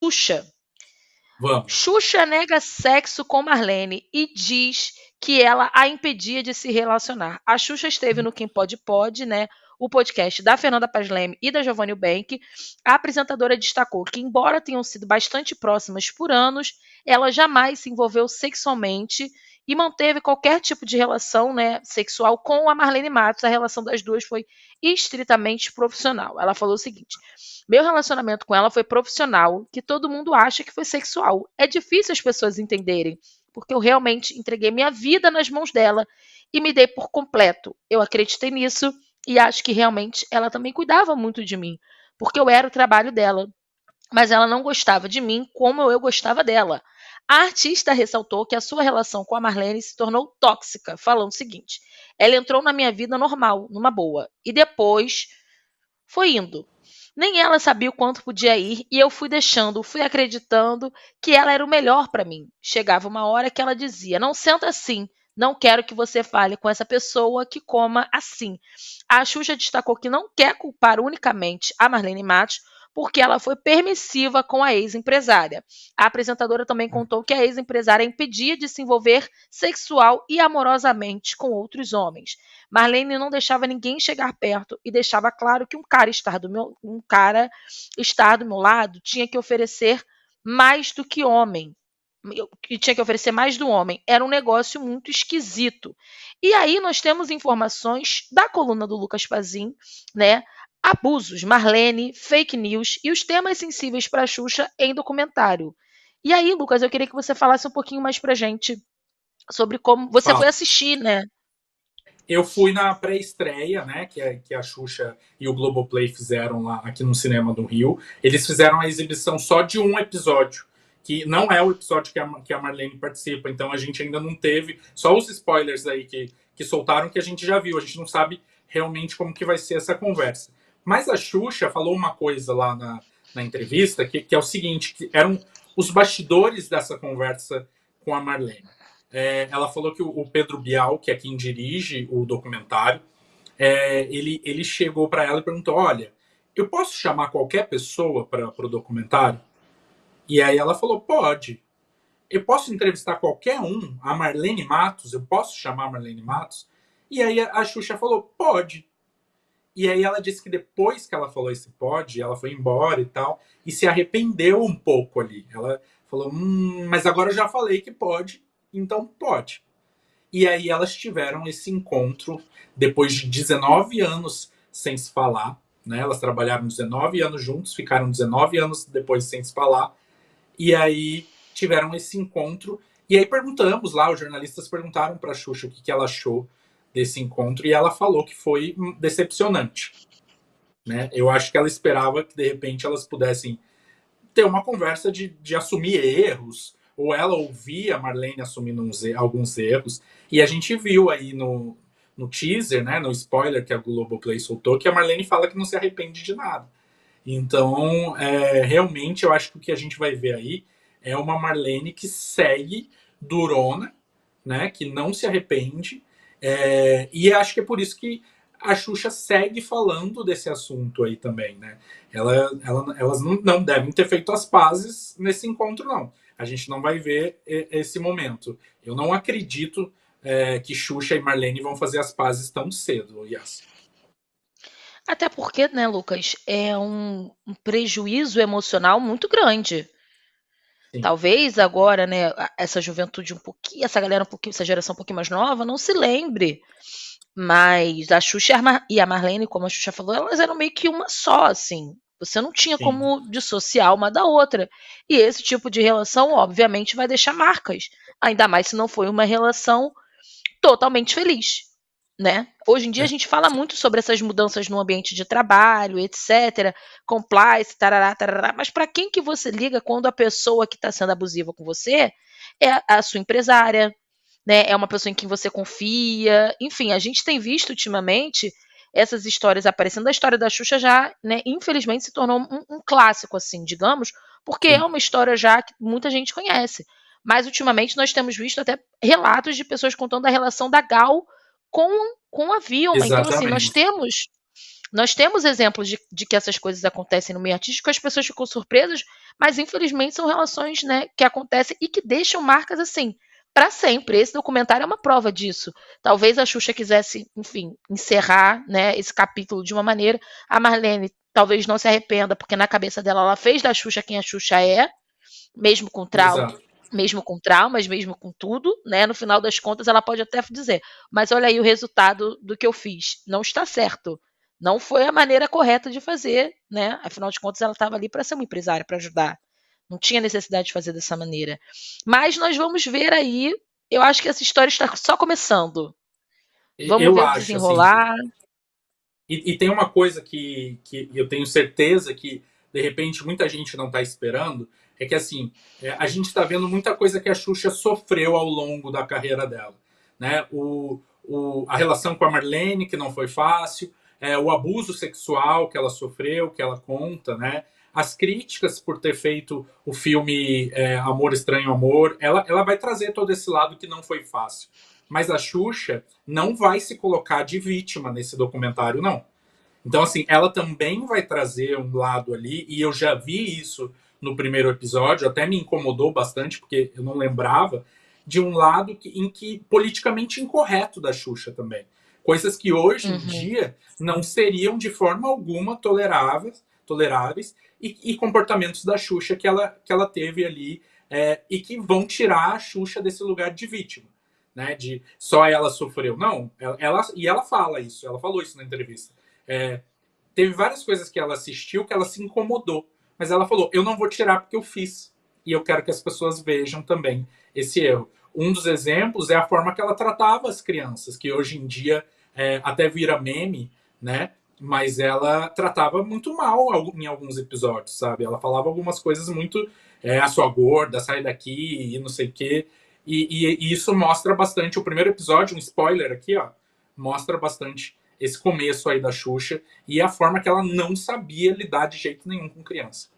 Xuxa. Vamos. Xuxa nega sexo com Marlene e diz que ela a impedia de se relacionar. A Xuxa esteve no Quem Pode Pode, né? O podcast da Fernanda Paes Leme e da Giovanna Eubank. A apresentadora destacou que, embora tenham sido bastante próximas por anos, ela jamais se envolveu sexualmente e manteve qualquer tipo de relação, né, sexual com a Marlene Matos. A relação das duas foi estritamente profissional. Ela falou o seguinte: meu relacionamento com ela foi profissional, que todo mundo acha que foi sexual. É difícil as pessoas entenderem, porque eu realmente entreguei minha vida nas mãos dela e me dei por completo. Eu acreditei nisso e acho que realmente ela também cuidava muito de mim, porque eu era o trabalho dela. Mas ela não gostava de mim como eu gostava dela. A artista ressaltou que a sua relação com a Marlene se tornou tóxica, falando o seguinte: ela entrou na minha vida normal, numa boa, e depois foi indo. Nem ela sabia o quanto podia ir e eu fui deixando, fui acreditando que ela era o melhor para mim. Chegava uma hora que ela dizia: não senta assim, não quero que você fale com essa pessoa que coma assim. A Xuxa destacou que não quer culpar unicamente a Marlene Matos, porque ela foi permissiva com a ex-empresária. A apresentadora também contou que a ex-empresária impedia de se envolver sexual e amorosamente com outros homens. Marlene não deixava ninguém chegar perto e deixava claro que um cara estar do meu lado tinha que oferecer mais do que homem. Que tinha que oferecer mais do homem. Era um negócio muito esquisito. E aí nós temos informações da coluna do Lucas Pazin, né? Abusos, Marlene, fake news e os temas sensíveis para a Xuxa em documentário. E aí, Lucas, eu queria que você falasse um pouquinho mais pra gente sobre como você foi Fala. assistir, né? Eu fui na pré-estreia, né, que a Xuxa e o Globoplay fizeram lá aqui no Cinema do Rio. Eles fizeram a exibição só de um episódio, que não é o episódio que a Marlene participa. Então a gente ainda não teve, só os spoilers aí que soltaram que a gente já viu. A gente não sabe realmente como que vai ser essa conversa. Mas a Xuxa falou uma coisa lá na entrevista, que é o seguinte, que eram os bastidores dessa conversa com a Marlene. Ela falou que o Pedro Bial, que é quem dirige o documentário, ele chegou para ela e perguntou: olha, eu posso chamar qualquer pessoa para o documentário? E aí ela falou: pode. Eu posso entrevistar qualquer um? A Marlene Matos, eu posso chamar a Marlene Matos? E aí a Xuxa falou: pode. E aí ela disse que depois que ela falou esse pode, ela foi embora e tal, e se arrependeu um pouco ali. Ela falou: mas agora eu já falei que pode, então pode. E aí elas tiveram esse encontro depois de 19 anos sem se falar. Né? Elas trabalharam 19 anos juntos, ficaram 19 anos depois sem se falar. E aí tiveram esse encontro. E aí perguntamos lá, os jornalistas perguntaram para a Xuxa o que ela achou desse encontro. E ela falou que foi decepcionante. Né? Eu acho que ela esperava que de repente elas pudessem ter uma conversa de assumir erros, ou ela ouvir a Marlene assumindo alguns erros. E a gente viu aí no teaser, né, no spoiler que a Globoplay soltou, que a Marlene fala que não se arrepende de nada. Então, realmente, eu acho que o que a gente vai ver aí é uma Marlene que segue durona, né, que não se arrepende, e acho que é por isso que a Xuxa segue falando desse assunto aí também, né? Elas não devem ter feito as pazes nesse encontro, não. A gente não vai ver esse momento. Eu não acredito que Xuxa e Marlene vão fazer as pazes tão cedo, Yas. Até porque, né, Lucas, é um prejuízo emocional muito grande. Sim, Talvez agora, né, essa juventude um pouquinho, essa galera um pouquinho, essa geração um pouquinho mais nova, não se lembre. Mas a Xuxa e a Marlene, como a Xuxa falou, elas eram meio que uma só, assim. Você não tinha sim. como dissociar uma da outra. E esse tipo de relação, obviamente, vai deixar marcas. Ainda mais se não foi uma relação totalmente feliz, né? Hoje em dia a É. gente fala muito sobre essas mudanças no ambiente de trabalho, etc, compliance, tarará, tarará, mas para quem que você liga quando a pessoa que está sendo abusiva com você é a sua empresária, né? É uma pessoa em quem você confia. Enfim, a gente tem visto ultimamente essas histórias aparecendo. A história da Xuxa já, né, infelizmente se tornou um clássico, assim, digamos, porque é Sim, uma história já que muita gente conhece. Mas ultimamente nós temos visto até relatos de pessoas contando a relação da Gal com, com a Vilma. Então, assim, nós exatamente. temos Nós temos exemplos de que essas coisas acontecem no meio artístico, as pessoas ficam surpresas, mas infelizmente são relações, né, que acontecem e que deixam marcas assim para sempre. Esse documentário é uma prova disso. Talvez a Xuxa quisesse, enfim, encerrar, né, esse capítulo de uma maneira. A Marlene talvez não se arrependa, porque na cabeça dela ela fez da Xuxa quem a Xuxa é, mesmo com trauma, Exato. mesmo com traumas, mesmo com tudo, né? No final das contas, ela pode até dizer, mas olha aí o resultado do que eu fiz. Não está certo. Não foi a maneira correta de fazer, né? Afinal de contas, ela estava ali para ser uma empresária, para ajudar. Não tinha necessidade de fazer dessa maneira. Mas nós vamos ver aí. Eu acho que essa história está só começando. Vamos Eu ver o acho, assim, desenrolar. e tem uma coisa que eu tenho certeza que, de repente, muita gente não está esperando, é que, assim, a gente está vendo muita coisa que a Xuxa sofreu ao longo da carreira dela. Né? A relação com a Marlene, que não foi fácil, o abuso sexual que ela sofreu, que ela conta, né? As críticas por ter feito o filme Amor Estranho Amor, ela vai trazer todo esse lado que não foi fácil. Mas a Xuxa não vai se colocar de vítima nesse documentário, não. Então, assim, ela também vai trazer um lado ali, e eu já vi isso no primeiro episódio, até me incomodou bastante, porque eu não lembrava, de um lado em que politicamente incorreto da Xuxa também. Coisas que hoje em dia não seriam de forma alguma toleráveis e comportamentos da Xuxa que ela teve ali e que vão tirar a Xuxa desse lugar de vítima. Né, de só ela sofreu. Não, e ela fala isso, ela falou isso na entrevista. Teve várias coisas que ela assistiu que ela se incomodou, mas ela falou, eu não vou tirar porque eu fiz, e eu quero que as pessoas vejam também esse erro. Um dos exemplos é a forma que ela tratava as crianças, que hoje em dia até vira meme, né? Mas ela tratava muito mal em alguns episódios, sabe? Ela falava algumas coisas muito a sua gorda, sai daqui e não sei o quê. E isso mostra bastante. O primeiro episódio, um spoiler aqui, ó, mostra bastante esse começo aí da Xuxa e a forma que ela não sabia lidar de jeito nenhum com criança.